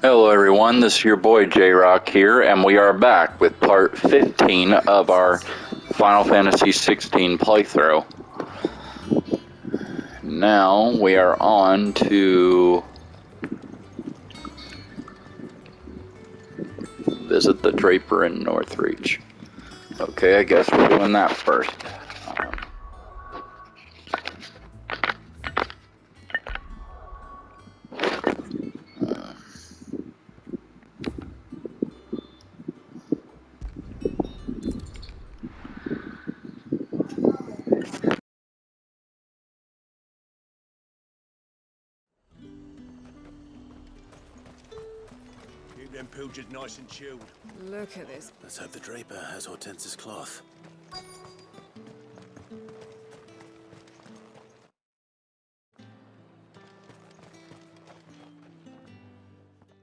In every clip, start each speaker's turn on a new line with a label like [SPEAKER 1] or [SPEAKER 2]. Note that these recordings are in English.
[SPEAKER 1] Hello everyone, this is your boy J-Rock here, and we are back with part 15 of our Final Fantasy XVI playthrough. Now we are on to visit the Draper in Northreach. Okay, I guess we're doing that first.
[SPEAKER 2] Keep them pilgers nice and chilled.
[SPEAKER 3] Look at this.
[SPEAKER 4] Let's hope the Draper has Hortense's cloth.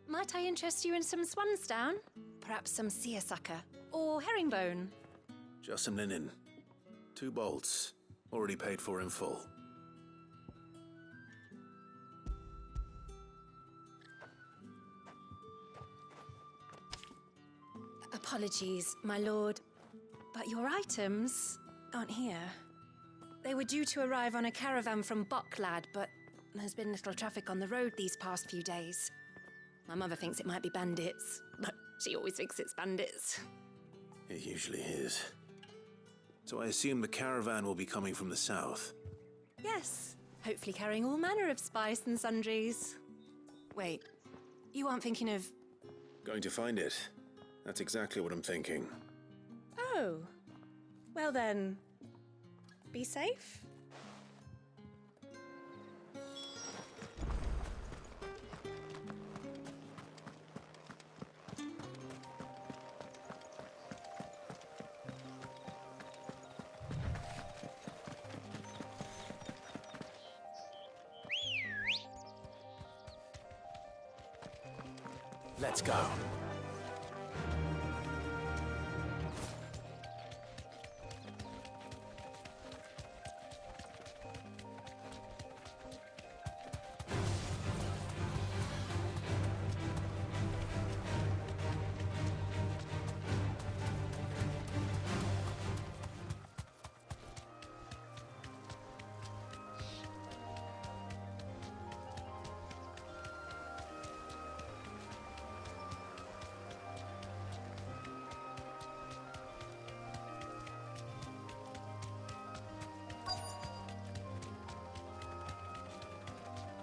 [SPEAKER 3] Might I interest you in some swansdown? Perhaps some seersucker or herringbone?
[SPEAKER 4] Just some linen. 2 bolts. Already paid for in full.
[SPEAKER 3] Apologies, my lord, but your items aren't here. They were due to arrive on a caravan from Boklad, but there's been little traffic on the road these past few days. My mother thinks it might be bandits, but she always thinks it's bandits.
[SPEAKER 4] It usually is. So I assume the caravan will be coming from the south.
[SPEAKER 3] Yes, hopefully carrying all manner of spice and sundries. Wait, you aren't thinking of...
[SPEAKER 4] Going to find it. That's exactly what I'm thinking.
[SPEAKER 3] Oh, well then, be safe.
[SPEAKER 4] Let's go.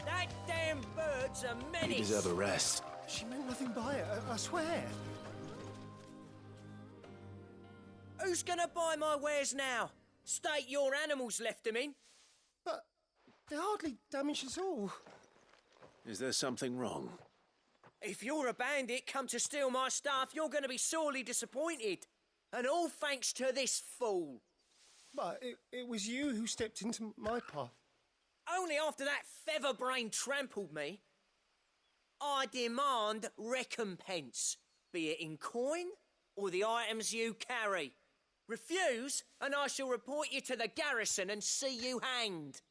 [SPEAKER 2] That damn bird's a
[SPEAKER 4] You
[SPEAKER 2] menace.
[SPEAKER 4] deserve a rest.
[SPEAKER 5] She meant nothing by it, I swear.
[SPEAKER 2] Who's gonna buy my wares now? State your animals left them in.
[SPEAKER 5] But they hardly damaged us all.
[SPEAKER 4] Is there something wrong?
[SPEAKER 2] If you're a bandit come to steal my stuff, you're gonna be sorely disappointed. And all thanks to this fool.
[SPEAKER 5] But it was you who stepped into my path.
[SPEAKER 2] Only after that feather-brain trampled me. I demand recompense, be it in coin or the items you carry. Refuse, and I shall report you to the garrison and see you hanged.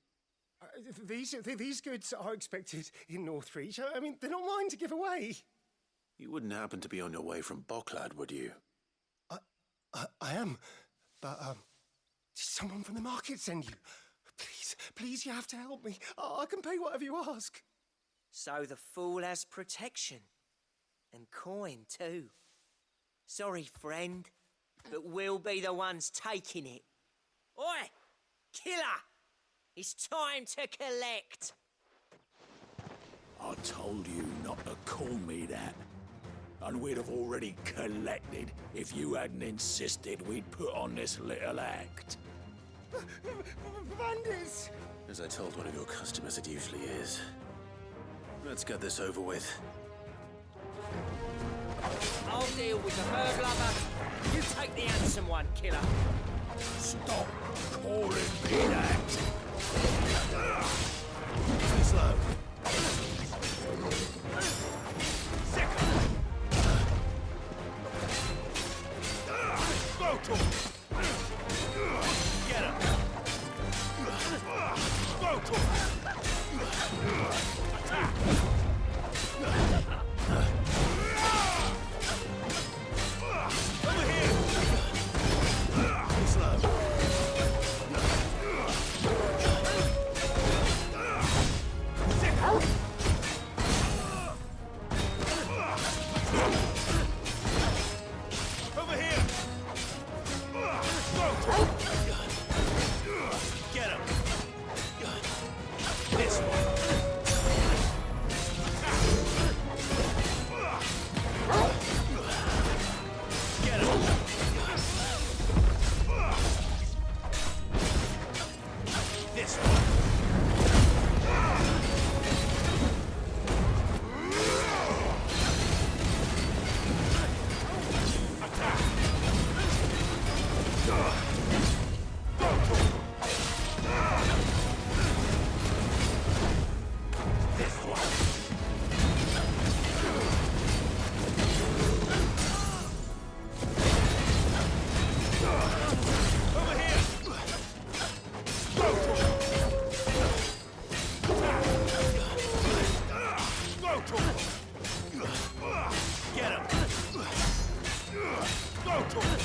[SPEAKER 5] These goods are expected in Northreach. I mean, they're not mine to give away.
[SPEAKER 4] You wouldn't happen to be on your way from Boklad, would you?
[SPEAKER 5] I am, but did someone from the market send you? Please, you have to help me. I can pay whatever you ask.
[SPEAKER 2] So the fool has protection. And coin, too. Sorry, friend, but we'll be the ones taking it. Oi! Killer! It's time to collect!
[SPEAKER 6] I told you not to call me that. And we'd have already collected if you hadn't insisted we'd put on this little act.
[SPEAKER 5] Bandits!
[SPEAKER 4] As I told one of your customers, it usually is. Let's get this over with.
[SPEAKER 2] I'll deal with the herb lover. You take the handsome one, killer.
[SPEAKER 6] Stop calling me that.
[SPEAKER 4] Slow.
[SPEAKER 6] Go to him.
[SPEAKER 2] Get him!
[SPEAKER 6] Go to him.
[SPEAKER 2] Attack!
[SPEAKER 6] Go to him! Get him! Go to him!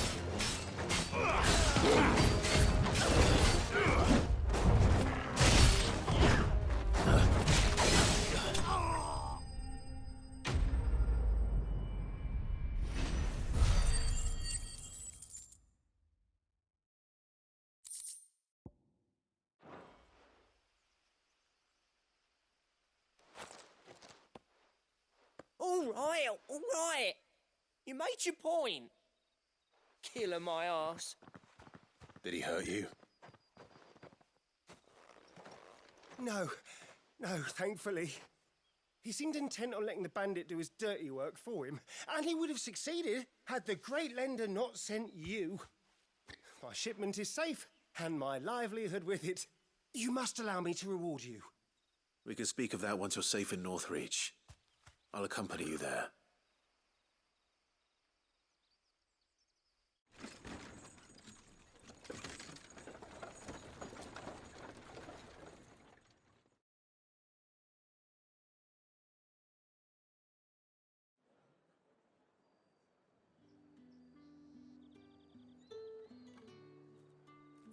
[SPEAKER 2] All right. You made your point. Killer my ass.
[SPEAKER 4] Did he hurt you?
[SPEAKER 5] No, thankfully. He seemed intent on letting the bandit do his dirty work for him, and he would have succeeded had the great lender not sent you. My shipment is safe, and my livelihood with it. You must allow me to reward you.
[SPEAKER 4] We can speak of that once you're safe in Northreach. I'll accompany you there.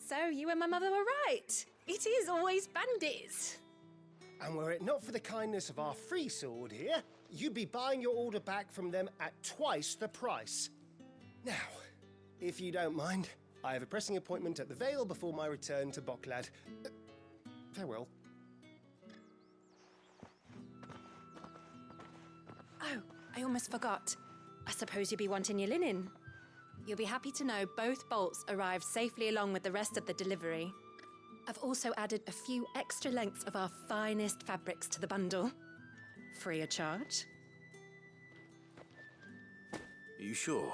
[SPEAKER 3] So you and my mother were right. It is always bandits.
[SPEAKER 5] And were it not for the kindness of our free sword here, you'd be buying your order back from them at twice the price. Now, if you don't mind, I have a pressing appointment at the Vale before my return to Bocklad. Farewell.
[SPEAKER 3] Oh, I almost forgot. I suppose you'll be wanting your linen. You'll be happy to know both bolts arrived safely along with the rest of the delivery. I've also added a few extra lengths of our finest fabrics to the bundle. Free of charge.
[SPEAKER 4] Are you sure?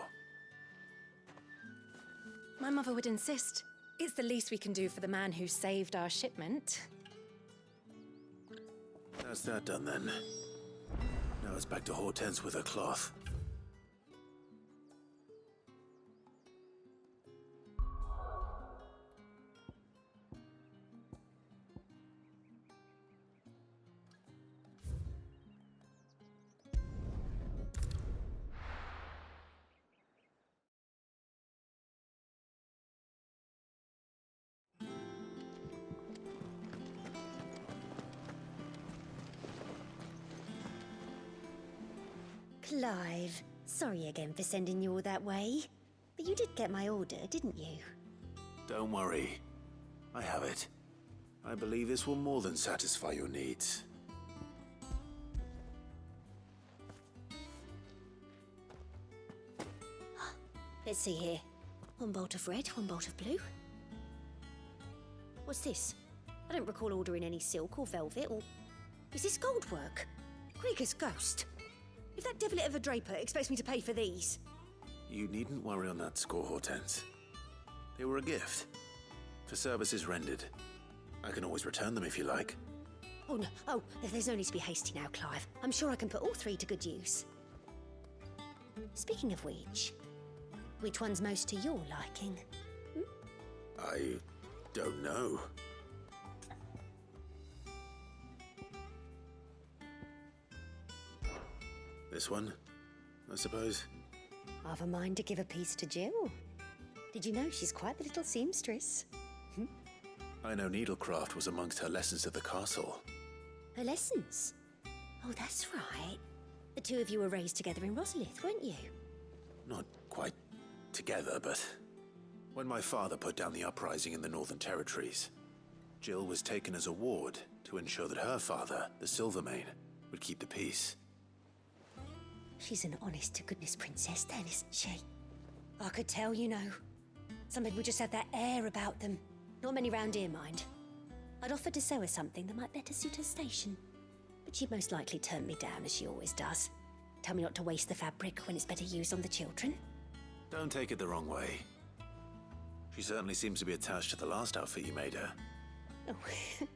[SPEAKER 3] My mother would insist. It's the least we can do for the man who saved our shipment.
[SPEAKER 4] That's that done then. Now it's back to Hortense with her cloth.
[SPEAKER 7] Clive, sorry again for sending you all that way. But you did get my order, didn't you?
[SPEAKER 4] Don't worry. I have it. I believe this will more than satisfy your needs.
[SPEAKER 7] Let's see here. One bolt of red, one bolt of blue. What's this? I don't recall ordering any silk or velvet or... Is this gold work? Krieger's ghost. If that devil of a draper expects me to pay for these...
[SPEAKER 4] You needn't worry on that score, Hortense. They were a gift. For services rendered. I can always return them if you like.
[SPEAKER 7] Oh, no. Oh, there's no need to be hasty now, Clive. I'm sure I can put all three to good use. Speaking of which one's most to your liking?
[SPEAKER 4] I don't know. This one, I suppose.
[SPEAKER 7] I've a mind to give a piece to Jill. Did you know she's quite the little seamstress?
[SPEAKER 4] I know needlecraft was amongst her lessons at the castle.
[SPEAKER 7] Her lessons? Oh, that's right. The two of you were raised together in Rosalith, weren't you?
[SPEAKER 4] Not quite together, but when my father put down the uprising in the Northern Territories, Jill was taken as a ward to ensure that her father, the Silvermane, would keep the peace.
[SPEAKER 7] She's an honest-to-goodness princess then, isn't she? I could tell, you know. Some people just have that air about them. Not many round here, mind. I'd offered to sew her something that might better suit her station. But she'd most likely turn me down, as she always does. Tell me not to waste the fabric when it's better used on the children.
[SPEAKER 4] Don't take it the wrong way. She certainly seems to be attached to the last outfit you made her.
[SPEAKER 7] Oh,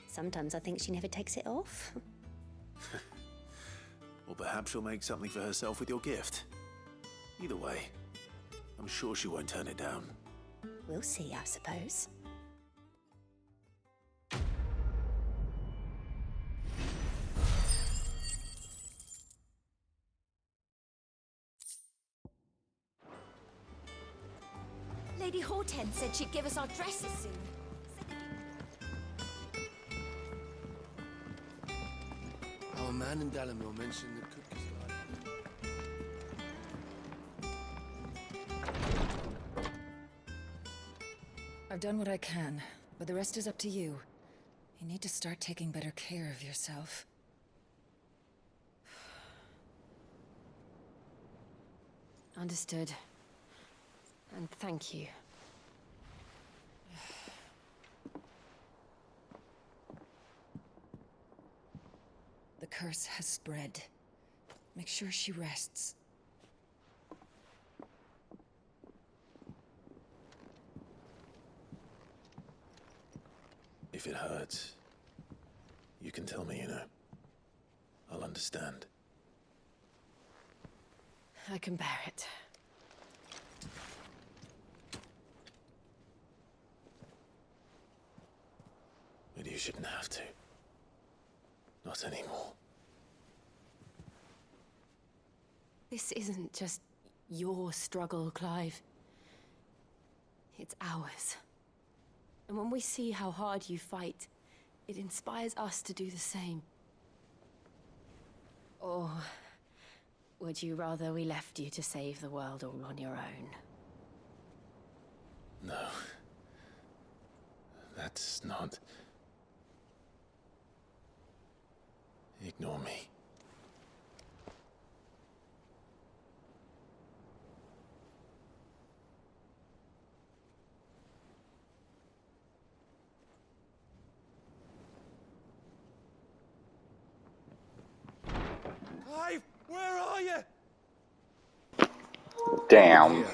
[SPEAKER 7] sometimes I think she never takes it off.
[SPEAKER 4] Or perhaps she'll make something for herself with your gift. Either way, I'm sure she won't turn it down.
[SPEAKER 7] We'll see, I suppose.
[SPEAKER 8] Lady Hortense said she'd give us our dresses soon.
[SPEAKER 9] Our man in Dalamore mentioned the cook is alive.
[SPEAKER 10] I've done what I can, but the rest is up to you. You need to start taking better care of yourself.
[SPEAKER 3] Understood. And thank you.
[SPEAKER 10] The curse has spread. Make sure she rests.
[SPEAKER 4] If it hurts, you can tell me, you know. I'll understand.
[SPEAKER 3] I can bear it.
[SPEAKER 4] But you shouldn't have to. Not anymore.
[SPEAKER 3] This isn't just your struggle, Clive. It's ours. And when we see how hard you fight, it inspires us to do the same. Or would you rather we left you to save the world all on your own?
[SPEAKER 4] No. That's not... Ignore me.
[SPEAKER 9] Clive, where are you?
[SPEAKER 1] Damn.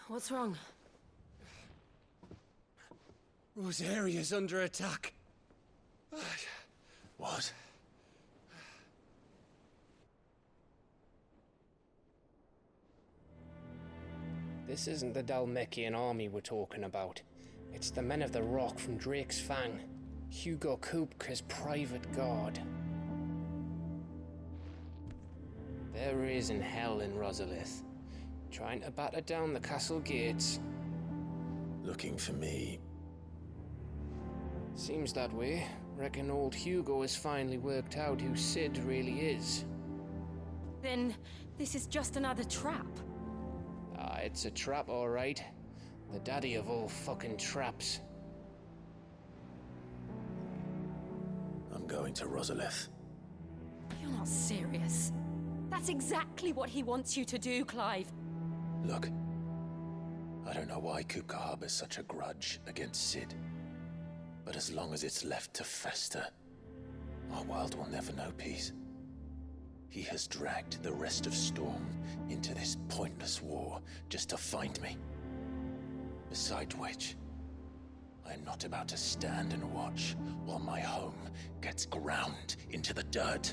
[SPEAKER 3] What's wrong?
[SPEAKER 5] Rosaria's under attack.
[SPEAKER 4] What?
[SPEAKER 11] This isn't the Dalmekian army we're talking about. It's the men of the Rock from Drake's Fang. Hugo Kupka's private guard. There is in hell in Rosalith, trying to batter down the castle gates.
[SPEAKER 4] Looking for me?
[SPEAKER 11] Seems that way. Reckon old Hugo has finally worked out who Sid really is.
[SPEAKER 3] Then this is just another trap.
[SPEAKER 11] Ah, it's a trap, all right. The daddy of all fucking traps.
[SPEAKER 4] I'm going to Rosalith.
[SPEAKER 3] You're not serious. That's exactly what he wants you to do, Clive.
[SPEAKER 4] Look, I don't know why Kupka harbors such a grudge against Sid. But as long as it's left to fester, our world will never know peace. He has dragged the rest of Storm into this pointless war just to find me. Besides which, I'm not about to stand and watch while my home gets ground into the dirt.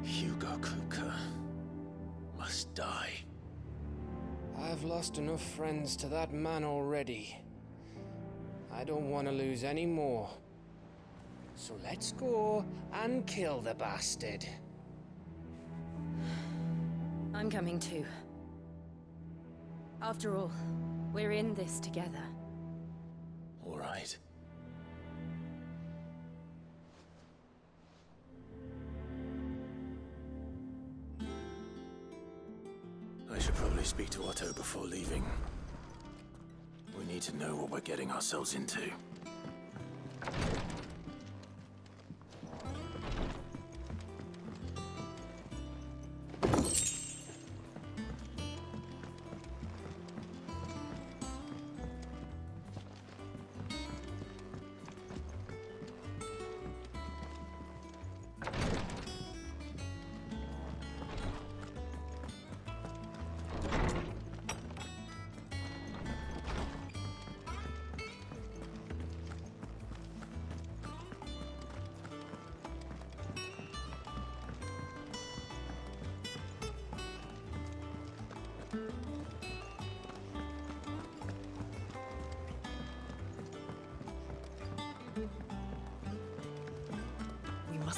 [SPEAKER 4] Hugo Kupka must die.
[SPEAKER 11] I've lost enough friends to that man already. I don't want to lose any more. So let's go and kill the bastard.
[SPEAKER 3] I'm coming too. After all, we're in this together.
[SPEAKER 4] All right. I should probably speak to Otto before leaving. We need to know what we're getting ourselves into.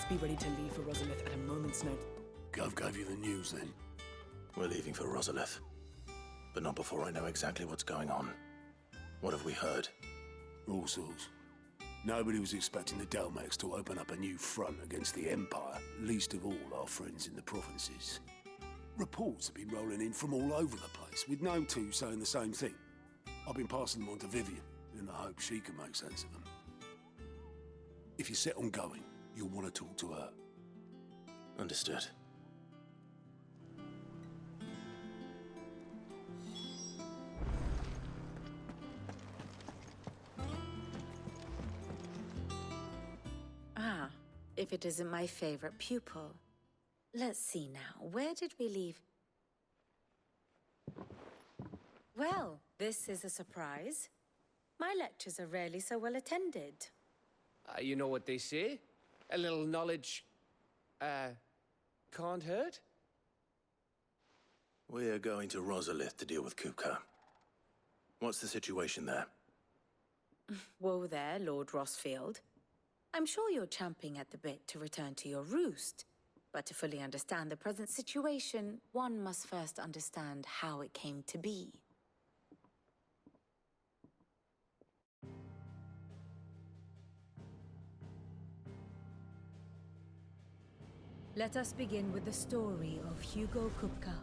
[SPEAKER 12] must be ready to leave for Rosalith at a moment's notice.
[SPEAKER 6] Gov gave you the news then?
[SPEAKER 4] We're leaving for Rosalith. But not before I know exactly what's going on. What have we heard?
[SPEAKER 6] All sorts. Nobody was expecting the Delmex to open up a new front against the Empire, least of all our friends in the provinces. Reports have been rolling in from all over the place, with no two saying the same thing. I've been passing them on to Vivian, in the hope she can make sense of them. If you're set on going, you'll want to talk to her.
[SPEAKER 4] Understood.
[SPEAKER 10] Ah, if it isn't my favorite pupil. Let's see now, where did we leave? Well, this is a surprise. My lectures are rarely so well attended.
[SPEAKER 11] You know what they say? A little knowledge, can't hurt?
[SPEAKER 4] We're going to Rosalith to deal with Kupka. What's the situation there?
[SPEAKER 10] Whoa there, Lord Rossfield. I'm sure you're champing at the bit to return to your roost. But to fully understand the present situation, one must first understand how it came to be. Let us begin with the story of Hugo Kupka,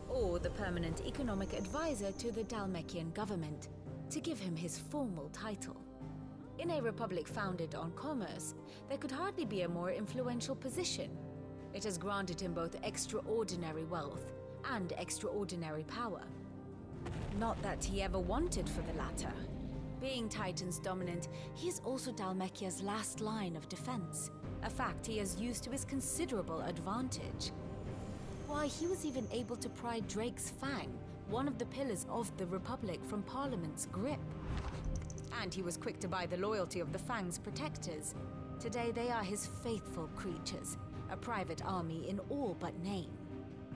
[SPEAKER 10] or the permanent economic advisor to the Dalmekian government, to give him his formal title. In a republic founded on commerce, there could hardly be a more influential position. It has granted him both extraordinary wealth and extraordinary power. Not that he ever wanted for the latter. Being Titan's dominant, he is also Dalmekia's last line of defense, a fact he has used to his considerable advantage. Why, he was even able to pry Drake's Fang, one of the pillars of the Republic, from Parliament's grip. And he was quick to buy the loyalty of the Fang's protectors. Today they are his faithful creatures, a private army in all but name.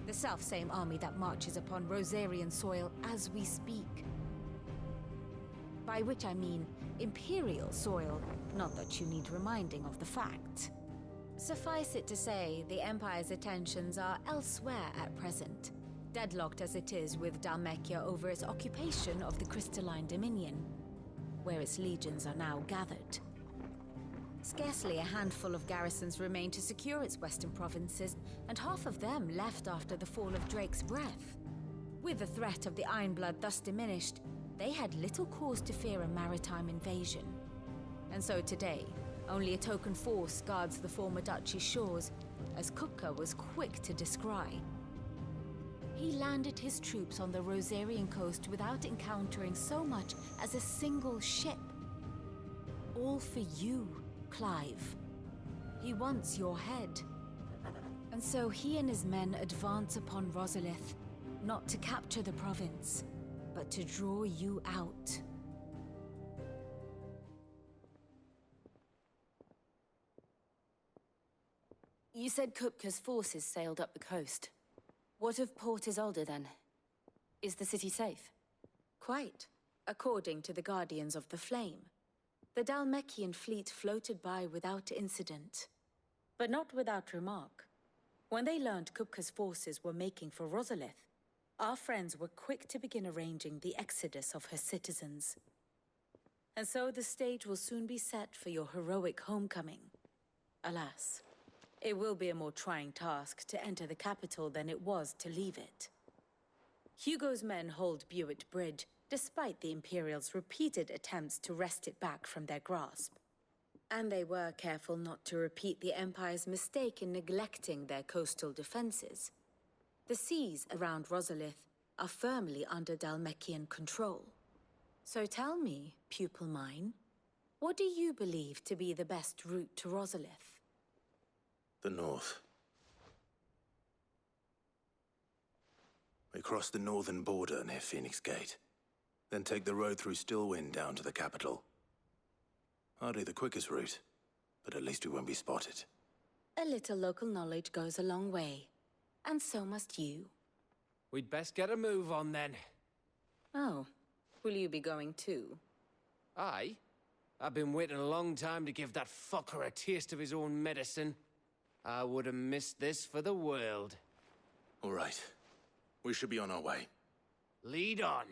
[SPEAKER 10] The self-same army that marches upon Rosarian soil as we speak. By which I mean Imperial soil, not that you need reminding of the fact. Suffice it to say, the Empire's attentions are elsewhere at present, deadlocked as it is with Dalmekia over its occupation of the Crystalline Dominion, where its legions are now gathered. Scarcely a handful of garrisons remain to secure its western provinces, and half of them left after the fall of Drake's Breath. With the threat of the Ironblood thus diminished, they had little cause to fear a maritime invasion. And so today, only a token force guards the former duchy's shores, as Kupka was quick to descry. He landed his troops on the Rosarian coast without encountering so much as a single ship. All for you, Clive. He wants your head. And so he and his men advance upon Rosalith, not to capture the province, but to draw you out. You said Kupka's forces sailed up the coast. What of Port Isolde, then? Is the city safe? Quite, according to the Guardians of the Flame. The Dalmekian fleet floated by without incident. But not without remark. When they learned Kupka's forces were making for Rosalith, our friends were quick to begin arranging the exodus of her citizens. And so the stage will soon be set for your heroic homecoming. Alas, it will be a more trying task to enter the capital than it was to leave it. Hugo's men hold Buet Bridge, despite the Imperials' repeated attempts to wrest it back from their grasp. And they were careful not to repeat the Empire's mistake in neglecting their coastal defenses. The seas around Rosalith are firmly under Dalmekian control. So tell me, pupil mine, what do you believe to be the best route to Rosalith?
[SPEAKER 4] The north. We cross the northern border near Phoenix Gate. Then take the road through Stillwind down to the capital. Hardly the quickest route, but at least we won't be spotted.
[SPEAKER 10] A little local knowledge goes a long way. And so must you.
[SPEAKER 11] We'd best get a move on then.
[SPEAKER 10] Oh, will you be going too?
[SPEAKER 11] Aye. I've been waiting a long time to give that fucker a taste of his own medicine. I would have missed this for the world.
[SPEAKER 4] All right. We should be on our way.
[SPEAKER 11] Lead on.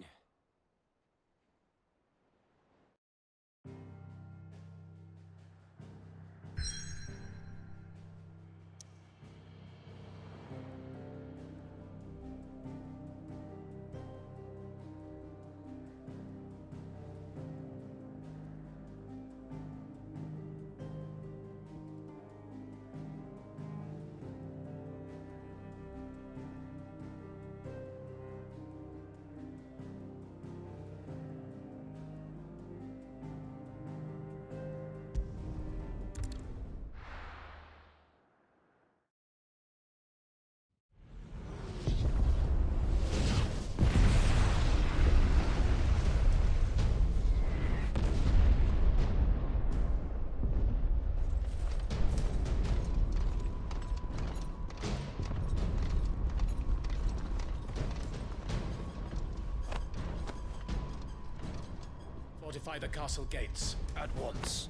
[SPEAKER 13] Fortify the castle gates, at once.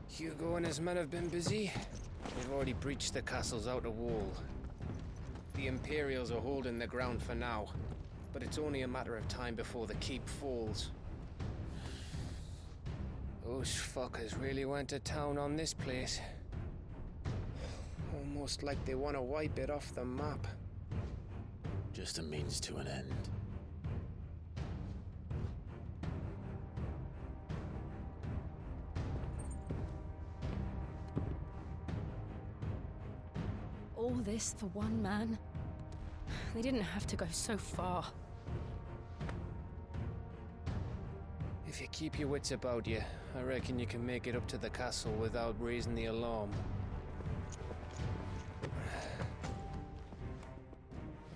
[SPEAKER 11] Hugo and his men have been busy. They've already breached the castle's outer wall. The Imperials are holding the ground for now, but it's only a matter of time before the keep falls. Those fuckers really went to town on this place. Almost like they want to wipe it off the map.
[SPEAKER 4] Just a means to an end.
[SPEAKER 3] All this for one man? They didn't have to go so far.
[SPEAKER 11] If you keep your wits about you, I reckon you can make it up to the castle without raising the alarm.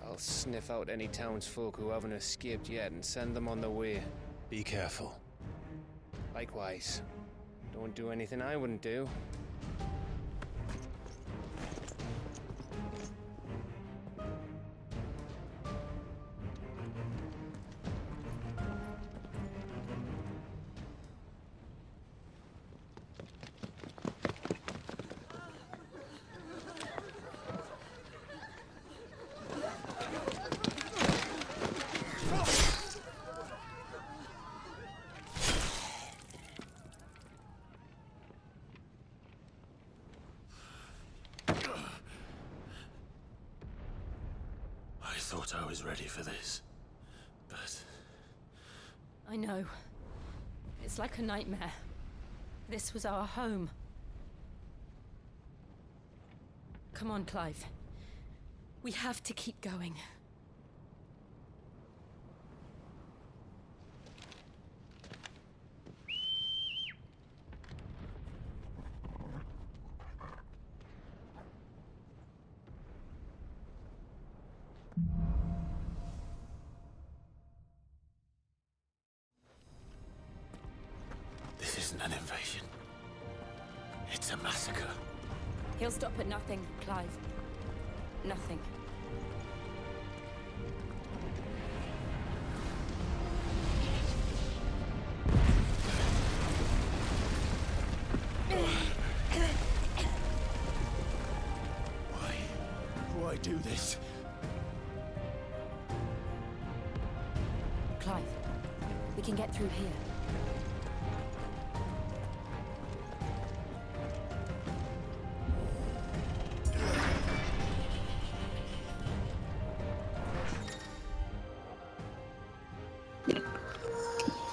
[SPEAKER 11] I'll sniff out any townsfolk who haven't escaped yet and send them on their way.
[SPEAKER 4] Be careful.
[SPEAKER 11] Likewise. Don't do anything I wouldn't do.
[SPEAKER 4] I thought I was ready for this, but...
[SPEAKER 3] I know. It's like a nightmare. This was our home. Come on, Clive. We have to keep going.
[SPEAKER 4] This isn't an invasion. It's a massacre.
[SPEAKER 3] He'll stop at nothing, Clive. Nothing.
[SPEAKER 4] Why do this?
[SPEAKER 3] Clive, we can get through here.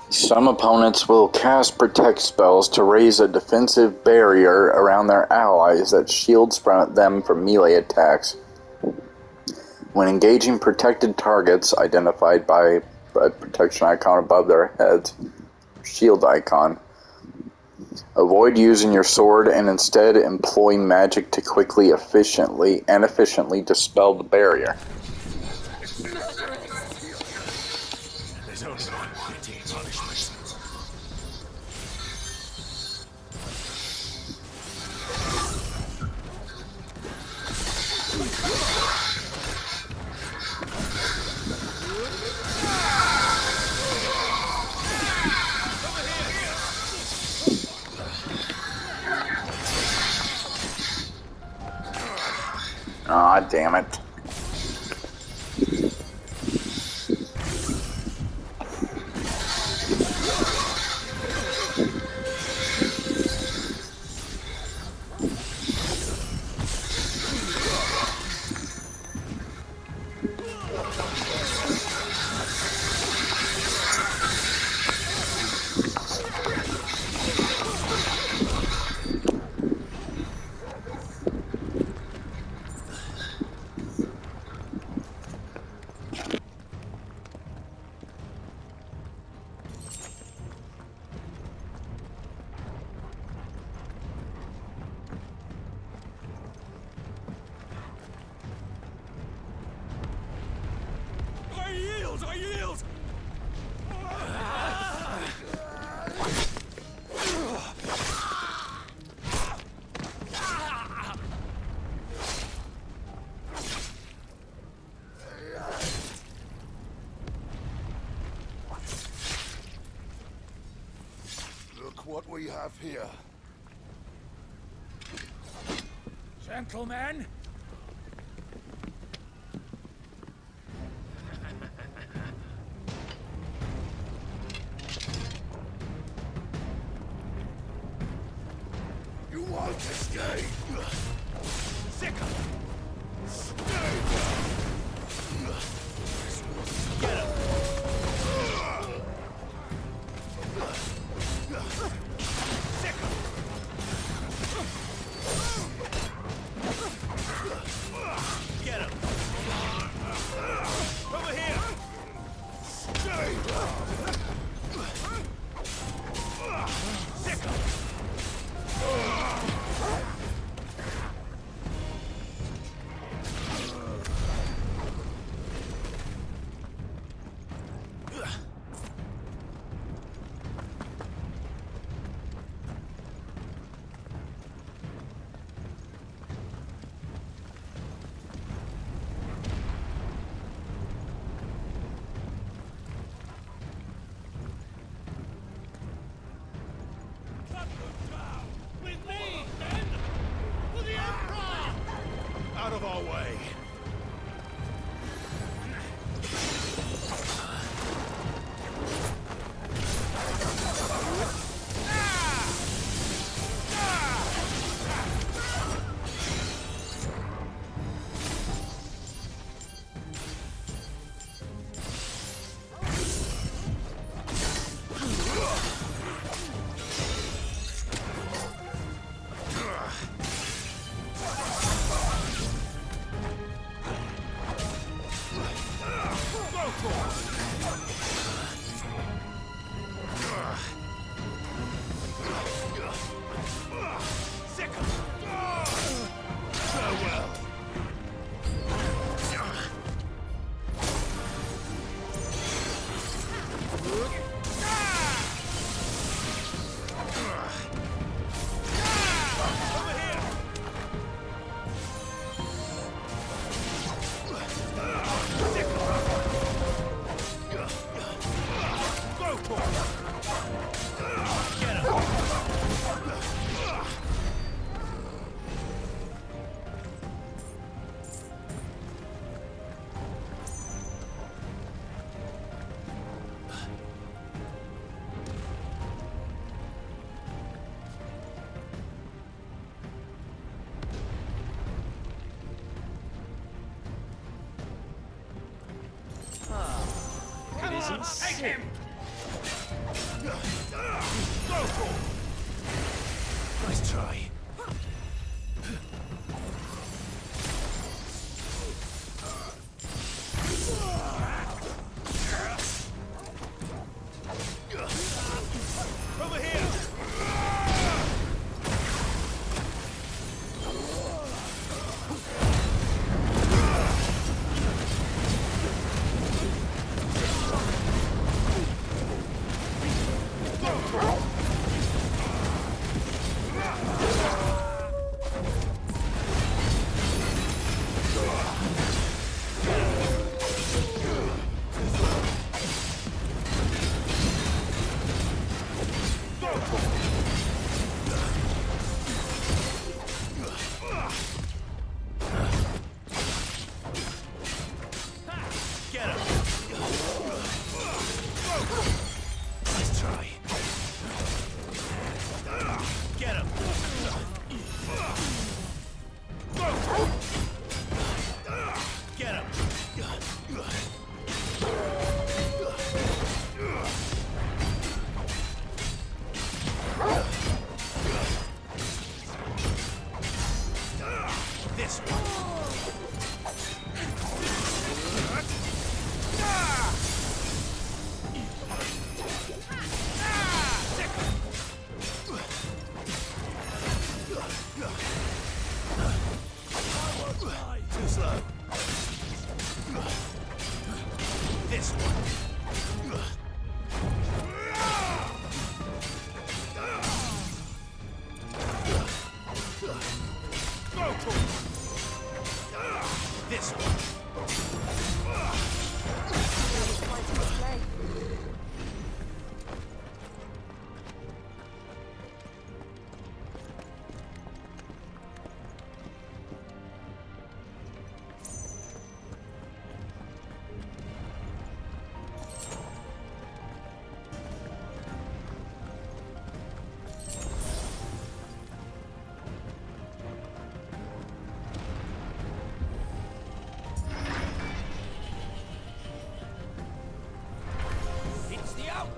[SPEAKER 1] Some opponents will cast protect spells to raise a defensive barrier around their allies that shields them from melee attacks. When engaging protected targets identified by a protection icon above their heads, shield icon, avoid using your sword and instead employ magic to quickly, efficiently dispel the barrier.
[SPEAKER 4] There's only one fitting punishment.
[SPEAKER 1] God damn it.
[SPEAKER 13] I yield!
[SPEAKER 6] Look what we have here.
[SPEAKER 13] Gentlemen!
[SPEAKER 6] You won't escape!
[SPEAKER 13] Sick!
[SPEAKER 6] Get him!
[SPEAKER 13] Get him! Over here! Sick! Out of our way!
[SPEAKER 2] It isn't sick.
[SPEAKER 13] Take him! Go for it!
[SPEAKER 4] Nice try.
[SPEAKER 13] Over here!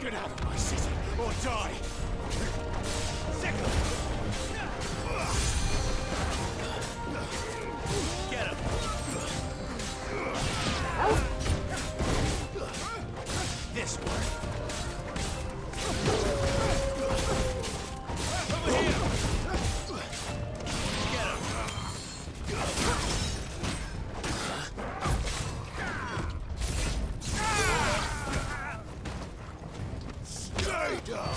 [SPEAKER 13] Get out of my city, or die! Sickle! Get him! This one! Over here! Get him! Stay down!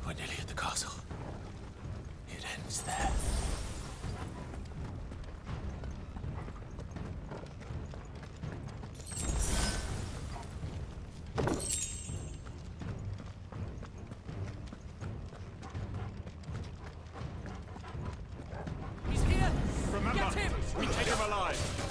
[SPEAKER 13] We're nearly at the castle. It ends there.
[SPEAKER 2] He's here!
[SPEAKER 13] Remember,
[SPEAKER 2] Get him!
[SPEAKER 13] we take him alive.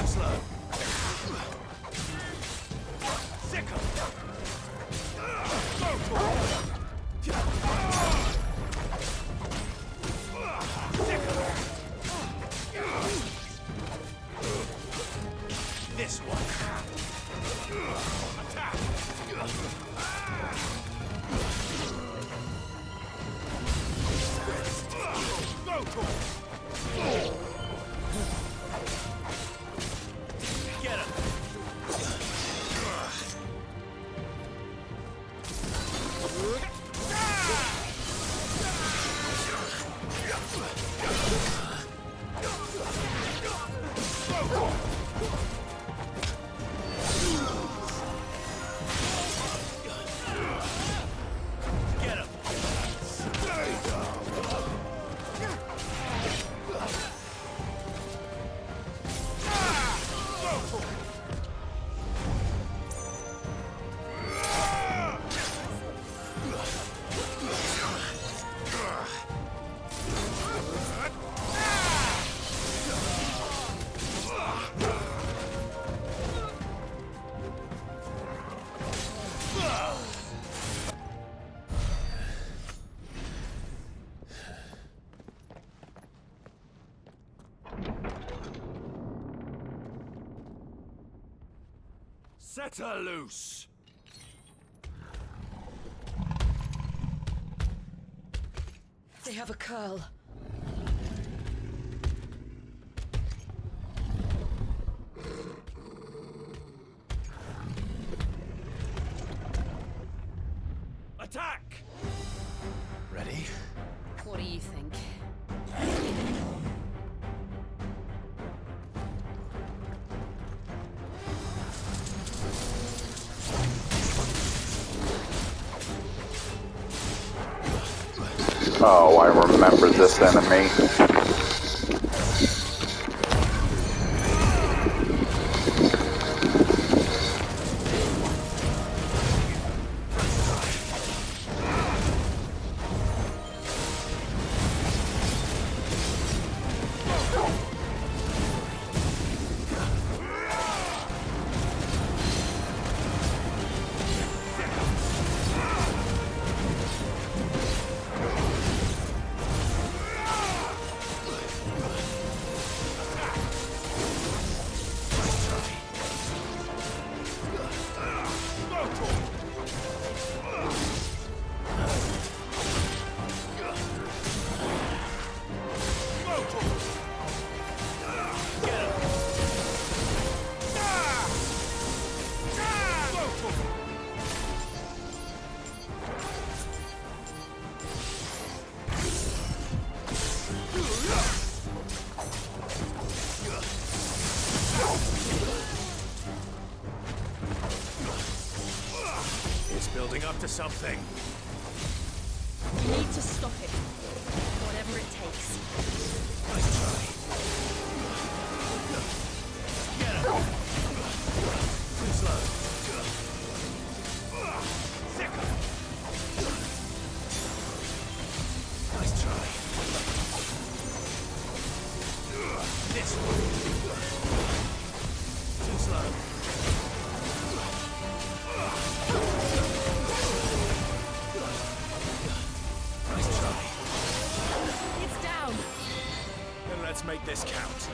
[SPEAKER 13] Slow. Sickle. Go for it. This one. Attack. Go for it. Get him. Get him. Go for it. Set her loose!
[SPEAKER 12] They have a curl.
[SPEAKER 13] Attack!
[SPEAKER 4] Ready?
[SPEAKER 10] What do you think?
[SPEAKER 1] Oh, I remember this enemy.
[SPEAKER 13] after something.
[SPEAKER 12] We need to stop it. Whatever it takes.
[SPEAKER 13] Nice try. Get him. Too slow. Sicker. Nice try. This one. Too slow. Nice try.
[SPEAKER 12] It's down.
[SPEAKER 13] Then let's make this count.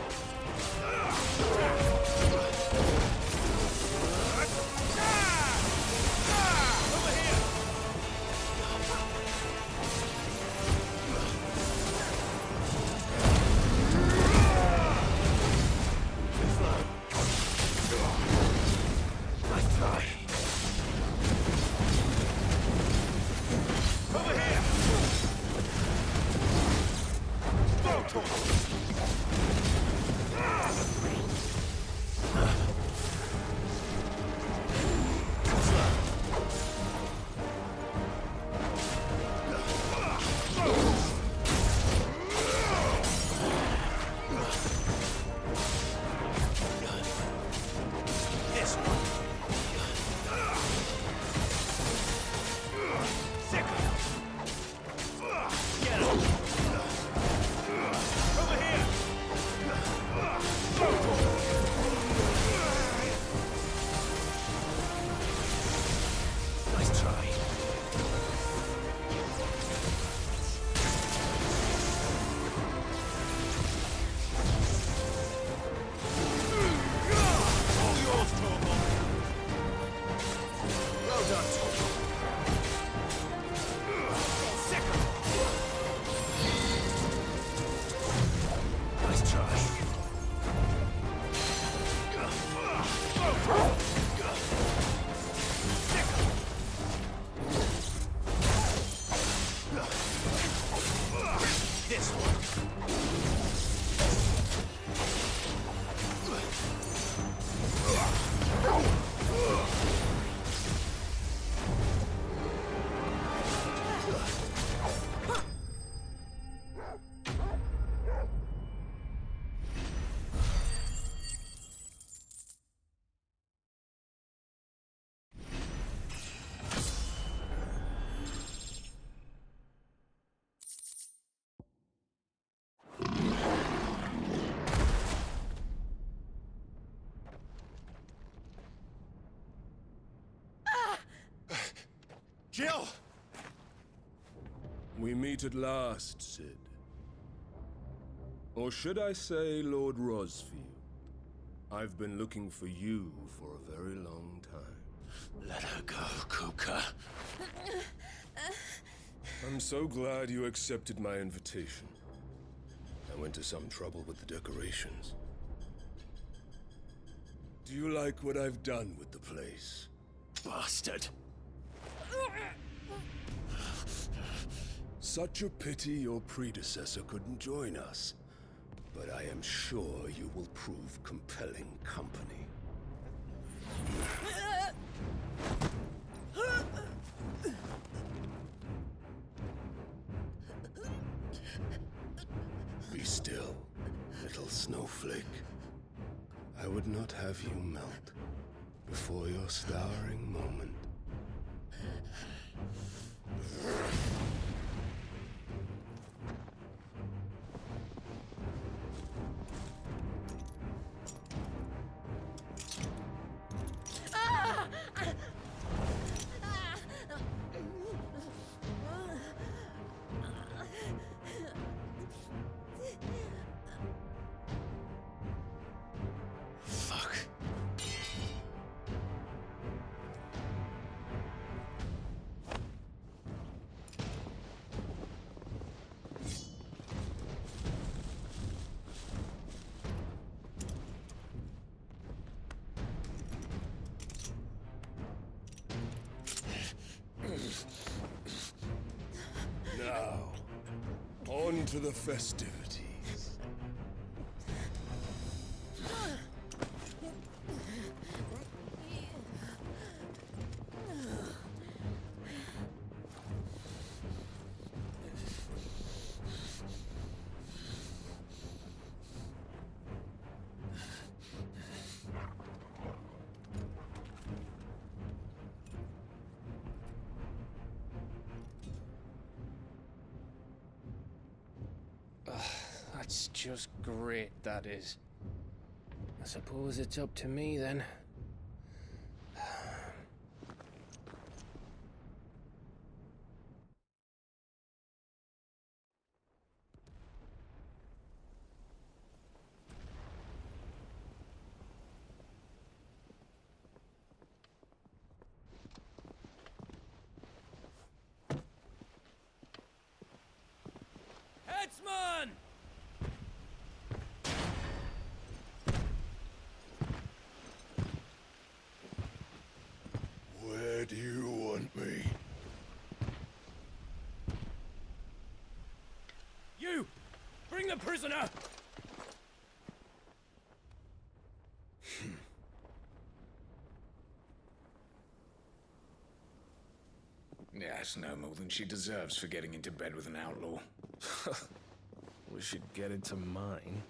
[SPEAKER 13] Over here! Nice try. Over here! Throw torch! This one. Sicker. Get him. Over here. Throw torch. Nice try. All yours, Torgal. Well done, Torgal. Sicker. Nice try. Throw torch. Sicker. This one. Jill!
[SPEAKER 6] We meet at last, Sid. Or should I say, Lord Rosfield? I've been looking for you for a very long time.
[SPEAKER 13] Let her go, Kuka.
[SPEAKER 6] I'm so glad you accepted my invitation. I went to some trouble with the decorations. Do you like what I've done with the place?
[SPEAKER 13] Bastard.
[SPEAKER 6] Such a pity your predecessor couldn't join us. But I am sure you will prove compelling company. Be still, little snowflake. I would not have you melt before your starring moment.
[SPEAKER 13] Fuck.
[SPEAKER 6] Now, on to the festivities.
[SPEAKER 11] That's just great, that is. I suppose it's up to me then.
[SPEAKER 2] Headsman!
[SPEAKER 6] Where do you want me?
[SPEAKER 2] You! Bring the prisoner!
[SPEAKER 14] Yes, no more than she deserves for getting into bed with an outlaw.
[SPEAKER 15] We should get into mine.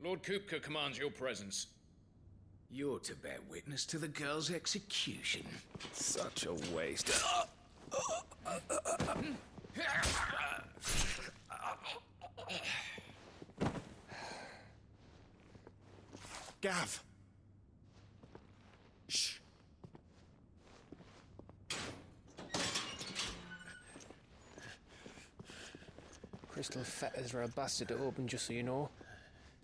[SPEAKER 14] Lord Kupka commands your presence. You're to bear witness to the girl's execution.
[SPEAKER 15] Such a waste.
[SPEAKER 13] Gav! Shh.
[SPEAKER 11] Crystal fetters are a bastard to open, just so you know.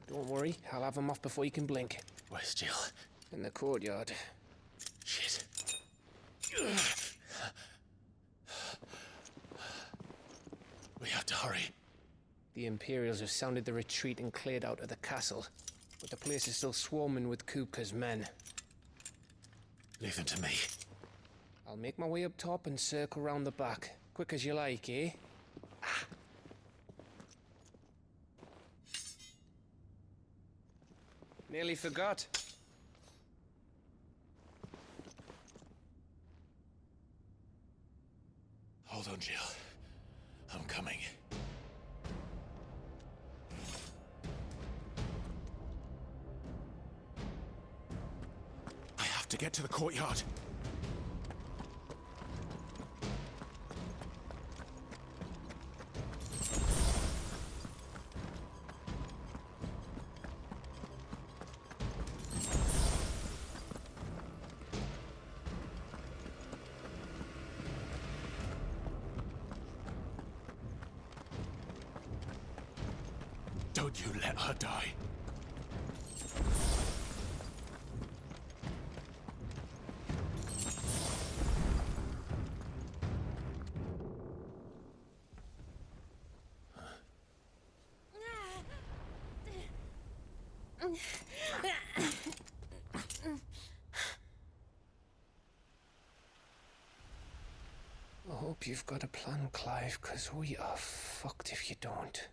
[SPEAKER 11] Don't worry, I'll have them off before you can blink.
[SPEAKER 13] Where's Jill?
[SPEAKER 11] In the courtyard.
[SPEAKER 13] Shit. We have to hurry.
[SPEAKER 11] The Imperials have sounded the retreat and cleared out of the castle, but the place is still swarming with Kupka's men.
[SPEAKER 13] Leave them to me.
[SPEAKER 11] I'll make my way up top and circle round the back. Quick as you like, eh? Nearly forgot.
[SPEAKER 13] Hold on, Jill. I'm coming. I have to get to the courtyard. Don't you let her die.
[SPEAKER 11] I hope you've got a plan, Clive, because we are fucked if you don't.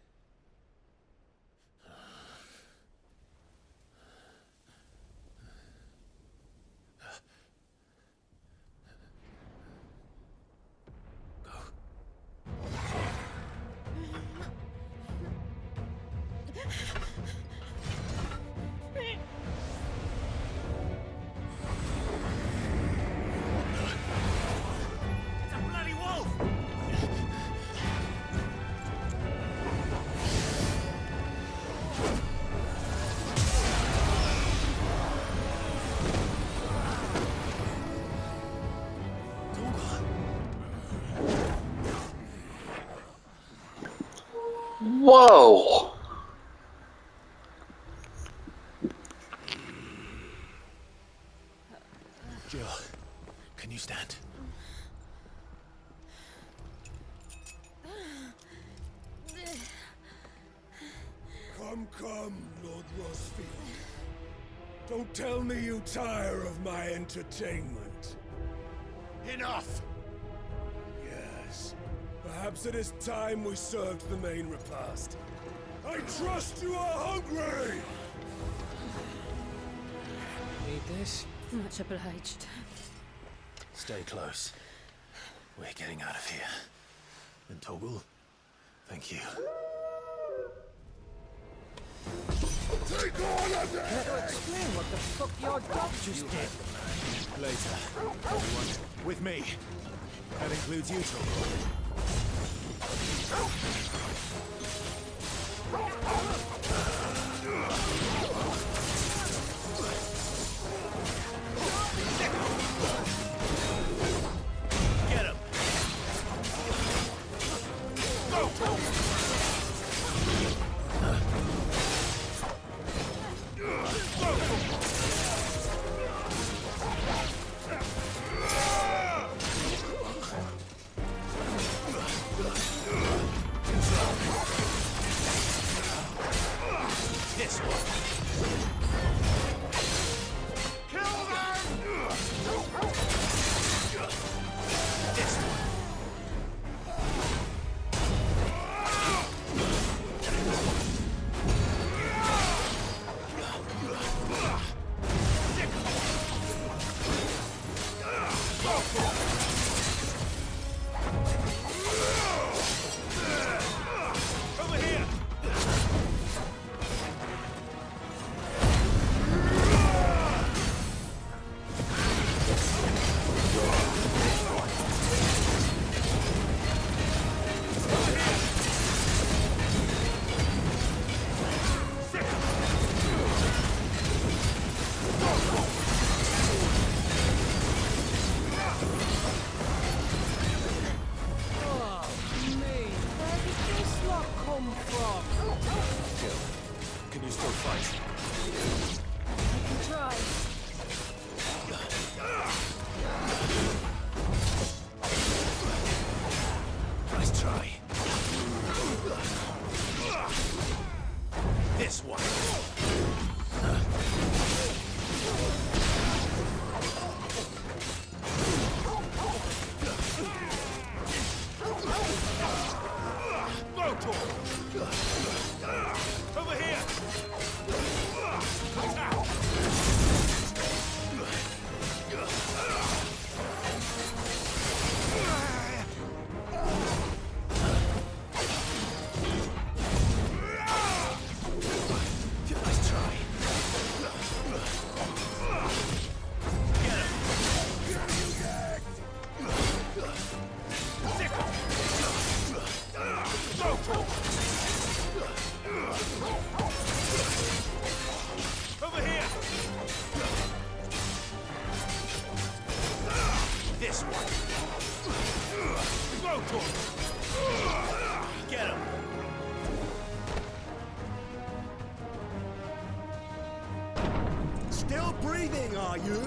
[SPEAKER 1] Whoa!
[SPEAKER 13] Jill, can you stand?
[SPEAKER 6] Come, Lord Rosfield. Don't tell me you tire of my entertainment.
[SPEAKER 13] Enough!
[SPEAKER 6] Yes. Perhaps it is time we served the main repast. I trust you are hungry!
[SPEAKER 11] Need this?
[SPEAKER 3] Much obliged.
[SPEAKER 13] Stay close. We're getting out of here. And Toggle, thank you.
[SPEAKER 6] Take all of them!
[SPEAKER 2] Explain what the fuck your dog just did.
[SPEAKER 13] Later. Everyone, with me. That includes you, Toggle.
[SPEAKER 16] Still breathing, are you?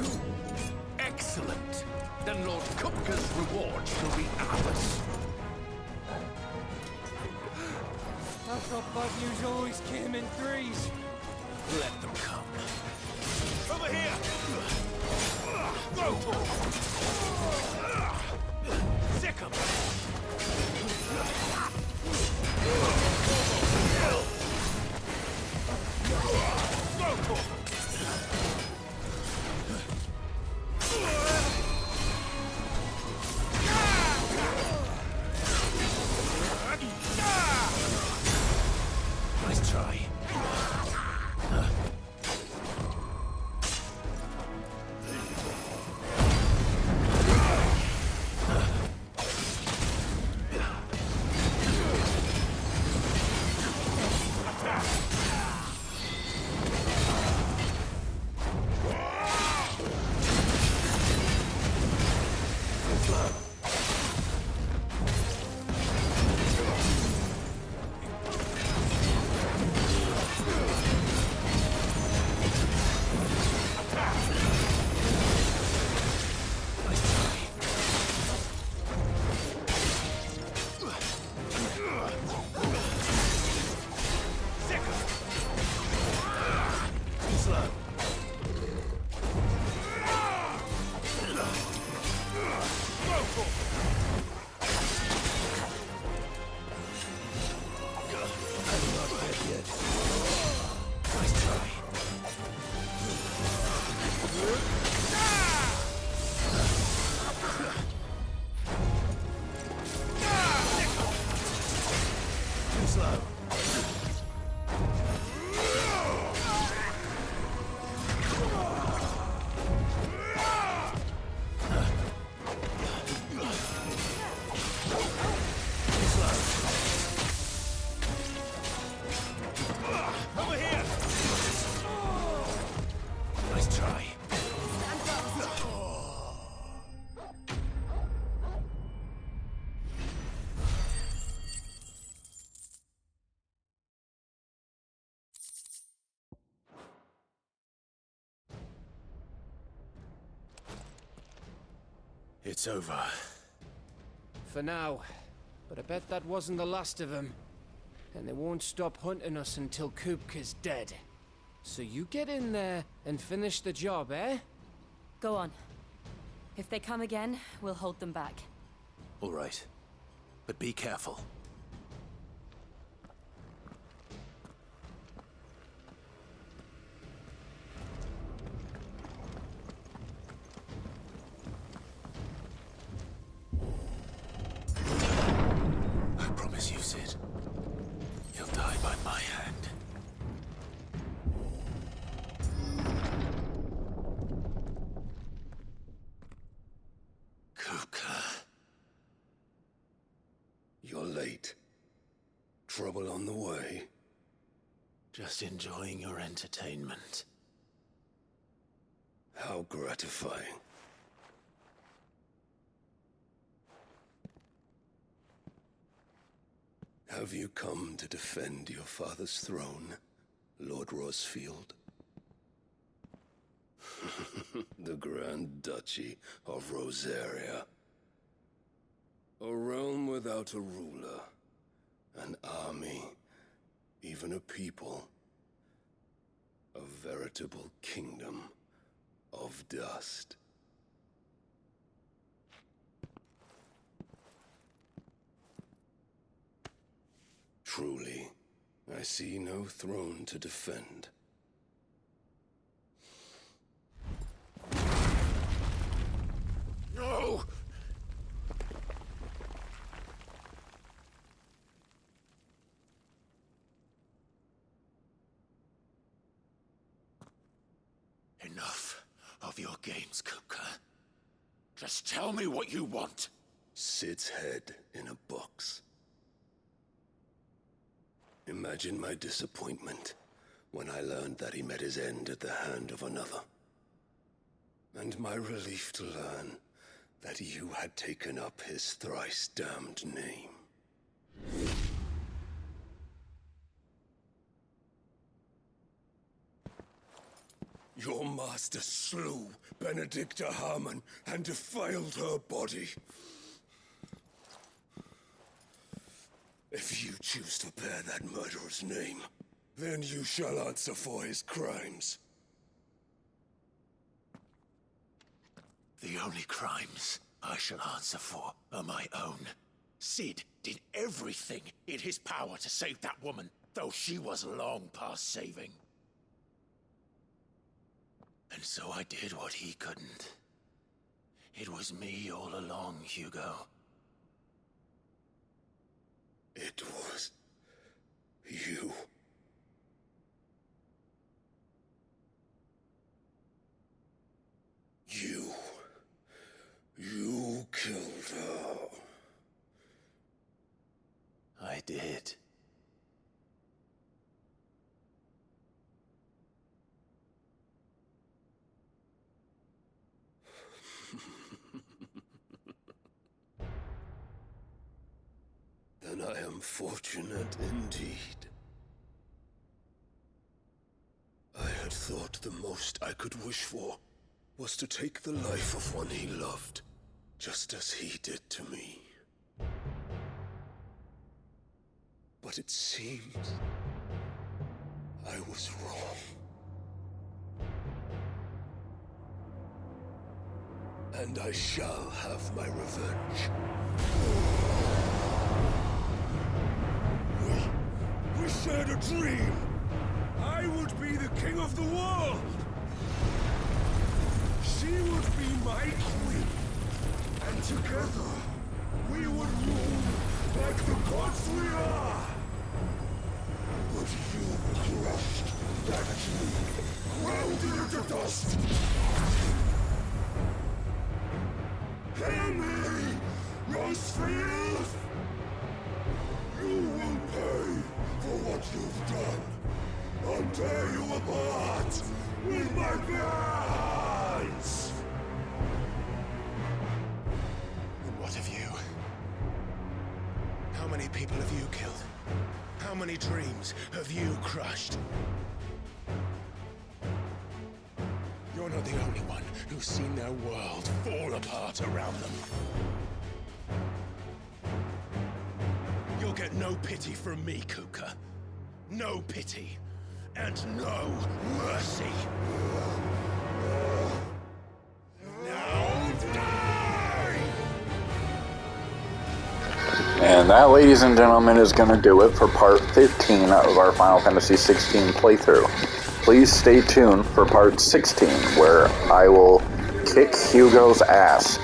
[SPEAKER 14] Excellent. Then Lord Kupka's reward shall be ours.
[SPEAKER 11] I thought bug news always came in threes.
[SPEAKER 14] Let them come.
[SPEAKER 16] Over here! Go for it! Sick 'em! Go for it!
[SPEAKER 14] Nice try.
[SPEAKER 4] It's over.
[SPEAKER 11] For now. But I bet that wasn't the last of them. And they won't stop hunting us until Kupka's dead. So you get in there and finish the job, eh?
[SPEAKER 12] Go on. If they come again, we'll hold them back.
[SPEAKER 4] All right. But be careful. I promise you, Sid. He'll die by my hand. Kupka.
[SPEAKER 6] You're late. Trouble on the way?
[SPEAKER 4] Just enjoying your entertainment.
[SPEAKER 6] How gratifying. Have you come to defend your father's throne, Lord Rosfield? The Grand Duchy of Rosaria. A realm without a ruler, an army, even a people. A veritable kingdom of dust. Truly, I see no throne to defend.
[SPEAKER 4] No! Enough of your games, Kupka. Just tell me what you want.
[SPEAKER 6] Sid's head in a box. Imagine my disappointment when I learned that he met his end at the hand of another. And my relief to learn that you had taken up his thrice-damned name. Your master slew Benedicta Harmon and defiled her body. If you choose to bear that murderer's name, then you shall answer for his crimes.
[SPEAKER 4] The only crimes I shall answer for are my own. Sid did everything in his power to save that woman, though she was long past saving. And so I did what he couldn't. It was me all along, Hugo.
[SPEAKER 6] It was you. You killed her.
[SPEAKER 4] I did.
[SPEAKER 6] Then I am fortunate indeed. I had thought the most I could wish for was to take the life of one he loved, just as he did to me. But it seems I was wrong. And I shall have my revenge. We shared a dream. I would be the king of the world. She would be my queen. And together, we would rule like the gods we are. But you crushed that dream, ground it into dust. Hear me, Rosefield! You will pay for what you've done. I'll tear you apart with my bare hands!
[SPEAKER 4] And what of you? How many people have you killed? How many dreams have you crushed? You're not
[SPEAKER 6] the only one who's seen their world fall apart around them. You'll get no pity from me, Kupka. No pity. And no mercy. Now die!
[SPEAKER 1] And that, ladies and gentlemen, is going to do it for part 15 of our Final Fantasy XVI playthrough. Please stay tuned for part 16, where I will kick Hugo's ass.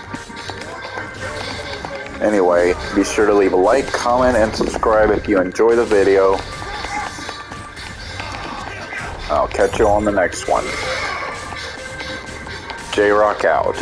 [SPEAKER 1] Anyway, be sure to leave a like, comment, and subscribe if you enjoy the video. I'll catch you on the next one. J-Rock out.